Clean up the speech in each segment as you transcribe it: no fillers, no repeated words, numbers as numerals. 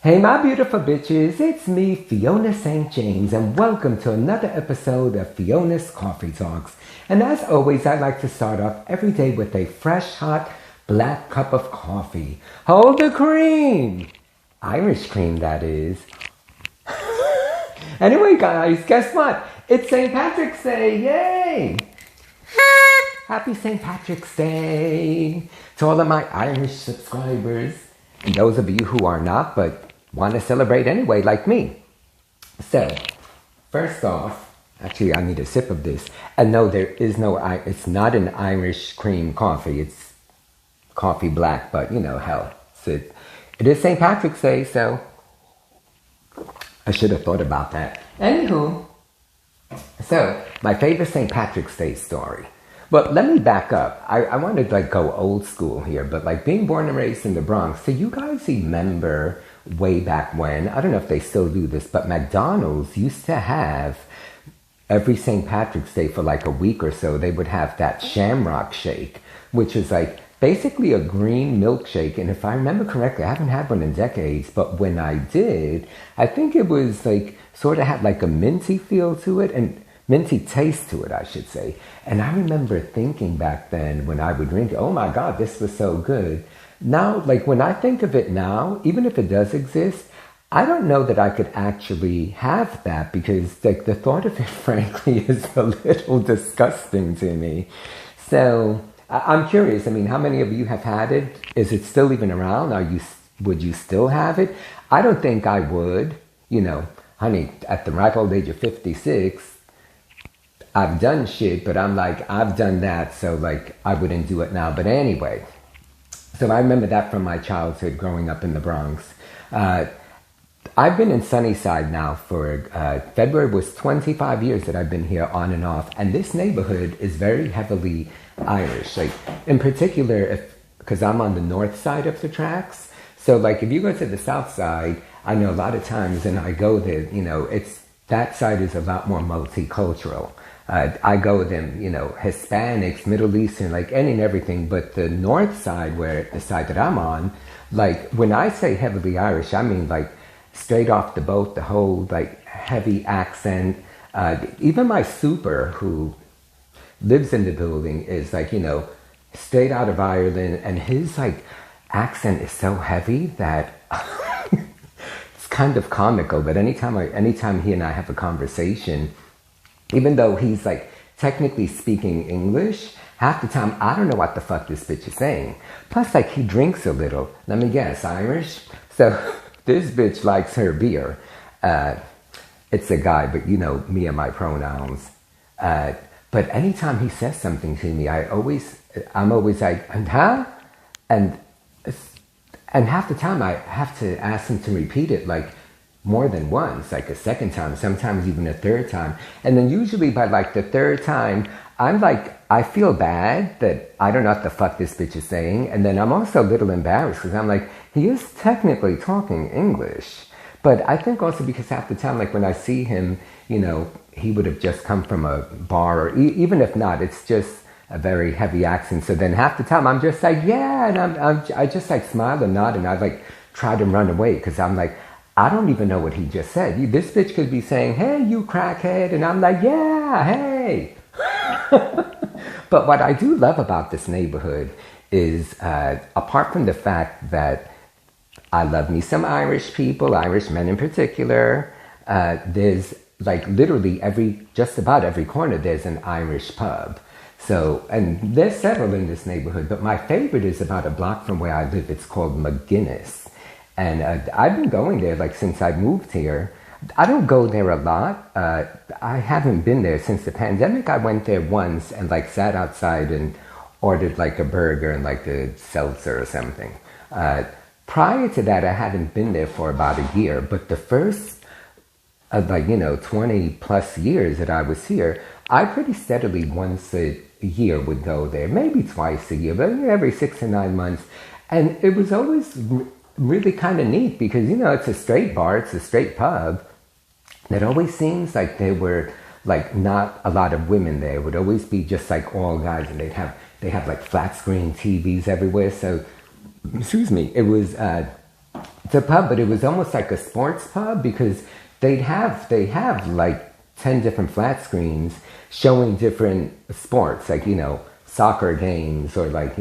Hey, my beautiful bitches, it's me, Fiona St. James, and welcome to another episode of Fiona's Coffee Talks. And as always, I like to start off every day with a fresh, hot, black cup of coffee. Hold the cream! Irish cream, that is. Anyway, guys, guess what? It's St. Patrick's Day, yay! Happy St. Patrick's Day to all of my Irish subscribers, and those of you who are not, but want to celebrate anyway, like me. So, first off, actually I need a sip of this. And no, there is no, it's not an Irish cream coffee. It's coffee black, but you know, hell. It is St. Patrick's Day, so I should have thought about that. Anywho, so my favorite St. Patrick's Day story. But let me back up. I want to like go old school here, but like being born and raised in the Bronx, so you guys remember way back when, I don't know if they still do this, but McDonald's used to have every St. Patrick's Day for like a week or so, they would have that Shamrock Shake, which is like basically a green milkshake. And if I remember correctly, I haven't had one in decades, but when I did, I think it was like sort of had like a minty feel to it and minty taste to it, I should say. And I remember thinking back then when I would drink it, oh my God, this was so good. Now, like when I think of it now, even if it does exist, I don't know that I could actually have that because like the thought of it, frankly, is a little disgusting to me. So I'm curious. I mean, how many of you have had it? Is it still even around? Would you still have it? I don't think I would. You know, honey, at the ripe old age of 56, I've done shit, but I'm like, I've done that, so like I wouldn't do it now. But anyway. So I remember that from my childhood growing up in the Bronx. I've been in Sunnyside now for, February was 25 years that I've been here on and off. And this neighborhood is very heavily Irish. Like in particular, because I'm on the north side of the tracks. So like if you go to the south side, I know a lot of times and I go there, you know, that side is a lot more multicultural. I go with them, you know, Hispanics, Middle Eastern, like any and everything. But the north side, the side that I'm on, like when I say heavily Irish, I mean like straight off the boat, the whole like heavy accent. Even my super who lives in the building is like, you know, straight out of Ireland. And his like accent is so heavy that it's kind of comical. But anytime he and I have a conversation, even though he's like technically speaking English, half the time I don't know what the fuck this bitch is saying. Plus like he drinks a little. Let me guess, Irish? So this bitch likes her beer. It's a guy, but you know me and my pronouns. But anytime he says something to me, I'm always like, and huh? And half the time I have to ask him to repeat it like more than once, like a second time, sometimes even a third time. And then usually by like the third time, I'm like, I feel bad that I don't know what the fuck this bitch is saying. And then I'm also a little embarrassed because I'm like, he is technically talking English. But I think also because half the time, like when I see him, you know, he would have just come from a bar or even if not, it's just a very heavy accent. So then half the time I'm just like, yeah. And I just like smile and nod and I like try to run away because I'm like, I don't even know what he just said. This bitch could be saying, hey, you crackhead. And I'm like, yeah, hey. But what I do love about this neighborhood is, apart from the fact that I love me some Irish people, Irish men in particular, there's like literally just about every corner, there's an Irish pub. So, and there's several in this neighborhood, but my favorite is about a block from where I live. It's called McGuinness. And I've been going there like since I moved here. I don't go there a lot. I haven't been there since the pandemic. I went there once and like sat outside and ordered like a burger and like a seltzer or something. Prior to that, I hadn't been there for about a year. But the first, 20 plus years that I was here, I pretty steadily once a year would go there. Maybe twice a year, but every 6 to 9 months. And it was always really kind of neat because, you know, it's a straight bar, it's a straight pub. It always seems like there were like not a lot of women there. It would always be just like all guys and they have like flat screen TVs everywhere. So, excuse me, it was the pub, but it was almost like a sports pub because they have like 10 different flat screens showing different sports, like, soccer games or like,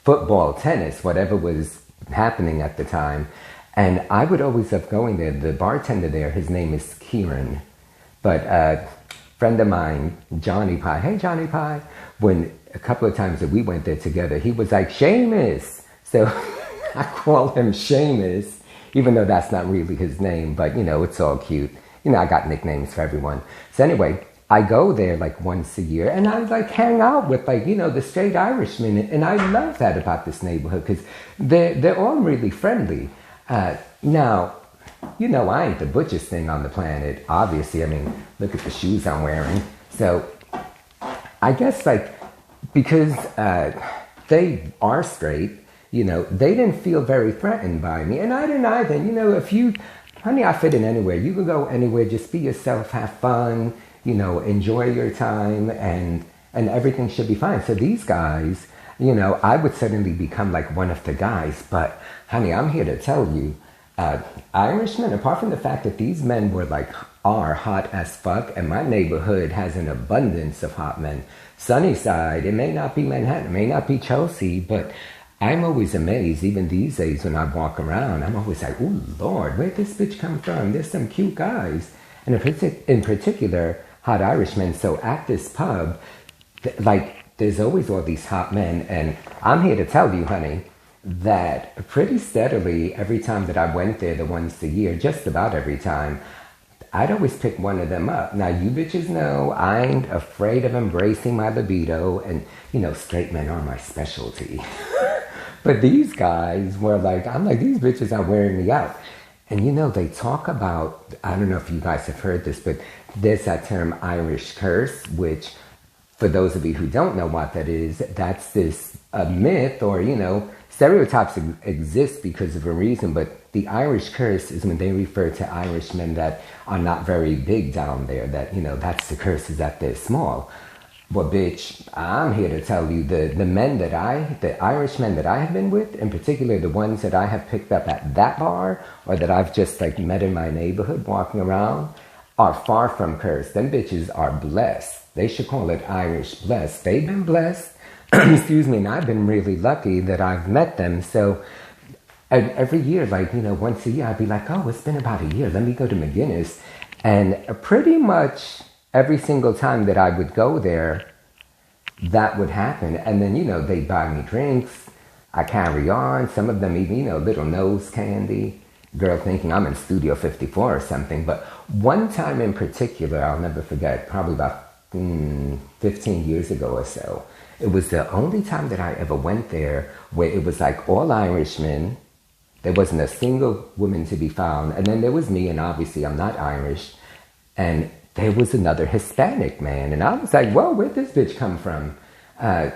football, tennis, whatever was happening at the time. And I would always love going there. The bartender there, his name is Kieran. But a friend of mine, Johnny Pie, hey Johnny Pie, when a couple of times that we went there together, he was like, Seamus. So I call him Seamus, even though that's not really his name, but it's all cute. I got nicknames for everyone. So anyway, I go there like once a year and I like hang out with like, the straight Irishmen. And I love that about this neighborhood because they're all really friendly. Now, I ain't the butchest thing on the planet, obviously. I mean, look at the shoes I'm wearing. So I guess like because they are straight, they didn't feel very threatened by me. And I didn't either. Honey, I fit in anywhere. You can go anywhere, just be yourself, have fun, enjoy your time, and everything should be fine. So these guys, I would suddenly become like one of the guys. But honey, I'm here to tell you, Irishmen, apart from the fact that these men are hot as fuck, and my neighborhood has an abundance of hot men. Sunnyside, it may not be Manhattan, it may not be Chelsea, but I'm always amazed, even these days when I walk around, I'm always like, oh Lord, where'd this bitch come from? There's some cute guys. And in particular, hot Irishmen. So at this pub, there's always all these hot men. And I'm here to tell you, honey, that pretty steadily, every time that I went there, the once a year, just about every time, I'd always pick one of them up. Now, you bitches know I ain't afraid of embracing my libido, and, straight men are my specialty. But these guys were I'm like, these bitches are wearing me out. And, they talk about, I don't know if you guys have heard this, but there's that term Irish curse, which, for those of you who don't know what that is, that's this myth or, stereotypes exist because of a reason, but the Irish curse is when they refer to Irishmen that are not very big down there, that, that's the curse, is that they're small. Well, bitch, I'm here to tell you the Irishmen that I have been with, in particular the ones that I have picked up at that bar or that I've just met in my neighborhood walking around, are far from cursed. Them bitches are blessed. They should call it Irish blessed. They've been blessed. Excuse me, and I've been really lucky that I've met them. So every year, once a year, I'd be like, oh, it's been about a year. Let me go to McGinnis. And pretty much every single time that I would go there, that would happen. And then, they'd buy me drinks. I carry on. Some of them even, little nose candy. Girl thinking I'm in Studio 54 or something. But one time in particular, I'll never forget, probably about 15 years ago or so. It was the only time that I ever went there where it was all Irishmen. There wasn't a single woman to be found. And then there was me, and obviously I'm not Irish. And there was another Hispanic man. And I was like, whoa, where'd this bitch come from? And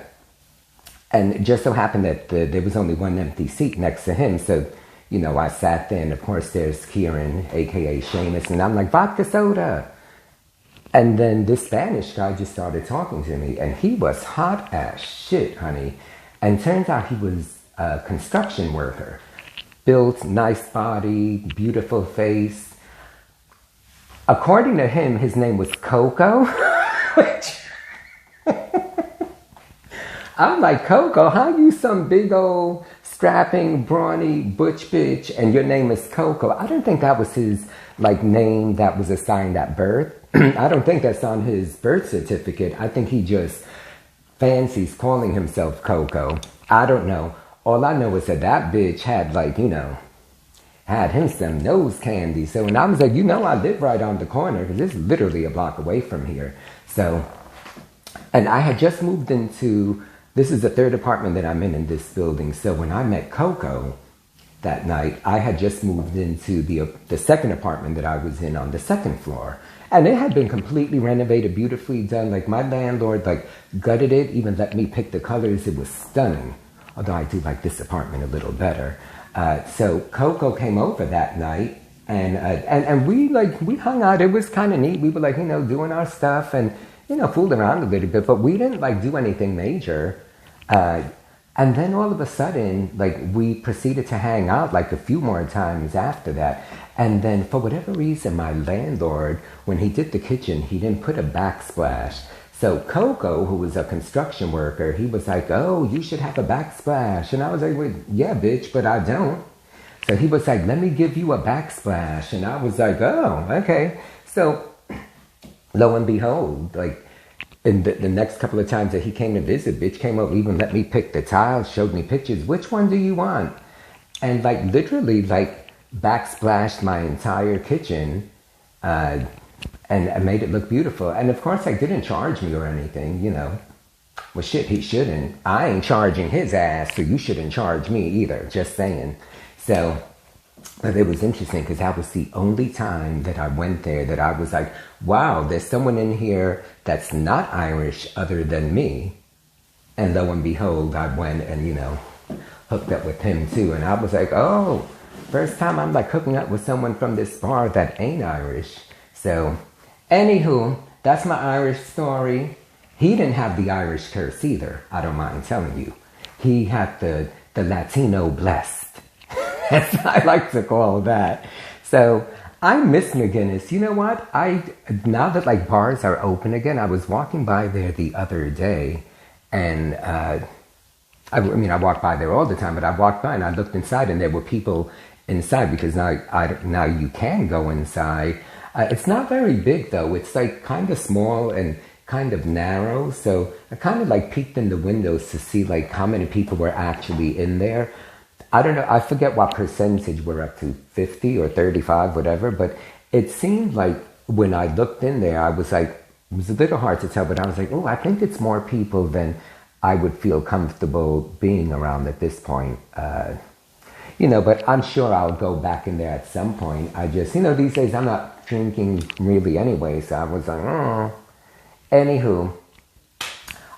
it just so happened that there was only one empty seat next to him. So, I sat there, and of course there's Kieran, a.k.a. Seamus. And I'm like, vodka soda. And then this Spanish guy just started talking to me, and he was hot as shit, honey. And turns out he was a construction worker. Built, nice body, beautiful face. According to him, his name was Coco. Which I'm like, Coco, how you some big old strapping, brawny, butch bitch, and your name is Coco? I don't think that was his name that was assigned at birth. I don't think that's on his birth certificate. I think he just fancies calling himself Coco. I don't know. All I know is that bitch had had him some nose candy. So, and I was like, I live right on the corner because it's literally a block away from here. So, and I had just moved into, this is the third apartment that I'm in this building. So when I met Coco that night, I had just moved into the second apartment that I was in on the second floor. And it had been completely renovated, beautifully done. My landlord, gutted it, even let me pick the colors. It was stunning. Although I do like this apartment a little better. So Coco came over that night, and we hung out. It was kind of neat. We were doing our stuff and, fooled around a little bit, but we didn't do anything major. And then all of a sudden, like, we proceeded to hang out like a few more times after that. And then for whatever reason, my landlord, when he did the kitchen, he didn't put a backsplash. So Coco, who was a construction worker, he was like, oh, you should have a backsplash. And I was like, well, yeah, bitch, but I don't. So he was like, let me give you a backsplash. And I was like, oh, okay. So lo and behold, like, in the next couple of times that he came to visit, bitch came over, even let me pick the tiles, showed me pictures. Which one do you want? And like literally like backsplashed my entire kitchen and made it look beautiful. And of course, like, didn't charge me or anything, you know. Well, shit, he shouldn't. I ain't charging his ass, so you shouldn't charge me either. Just saying. So, but it was interesting because that was the only time that I went there that I was like, wow, there's someone in here that's not Irish other than me. And lo and behold, I went and, you know, hooked up with him too. And I was like, oh, first time I'm like hooking up with someone from this bar that ain't Irish. So, anywho, that's my Irish story. He didn't have the Irish curse either, I don't mind telling you. He had the Latino blessed. As I like to call that. So I miss McGinnis. You know what? Now that like bars are open again, I was walking by there the other day, and I mean I walk by there all the time, but I walked by and I looked inside, and there were people inside because now you can go inside. It's not very big though. It's like kind of small and kind of narrow. So I kind of like peeked in the windows to see like how many people were actually in there. I don't know, I forget what percentage we're up to, 50 or 35, whatever, but it seemed like when I looked in there, I was like, it was a little hard to tell, but I was like, oh, I think it's more people than I would feel comfortable being around at this point. You know, but I'm sure I'll go back in there at some point. I just, you know, these days I'm not drinking really anyway, so I was like, oh. Anywho,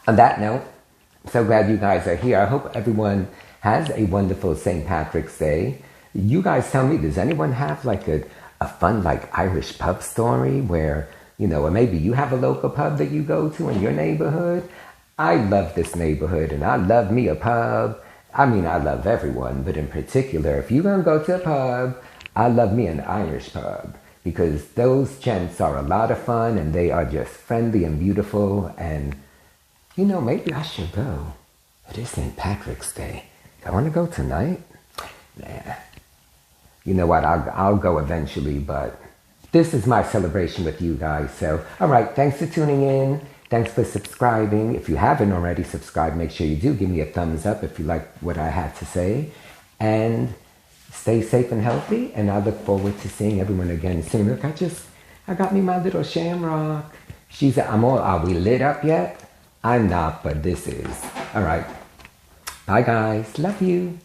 on that note, I'm so glad you guys are here. I hope everyone has a wonderful St. Patrick's Day. You guys tell me, does anyone have like a fun like Irish pub story where, you know, or maybe you have a local pub that you go to in your neighborhood? I love this neighborhood and I love me a pub. I mean, I love everyone, but in particular, if you're gonna go to a pub, I love me an Irish pub because those gents are a lot of fun and they are just friendly and beautiful, and, you know, maybe I should go. It is St. Patrick's Day. I want to go tonight? Nah. You know what? I'll go eventually, but this is my celebration with you guys. So, all right. Thanks for tuning in. Thanks for subscribing. If you haven't already subscribed, make sure you do. Give me a thumbs up if you like what I had to say. And stay safe and healthy. And I look forward to seeing everyone again soon. Look, I got me my little shamrock. Are we lit up yet? I'm not, but this is. All right. Bye, guys. Love you.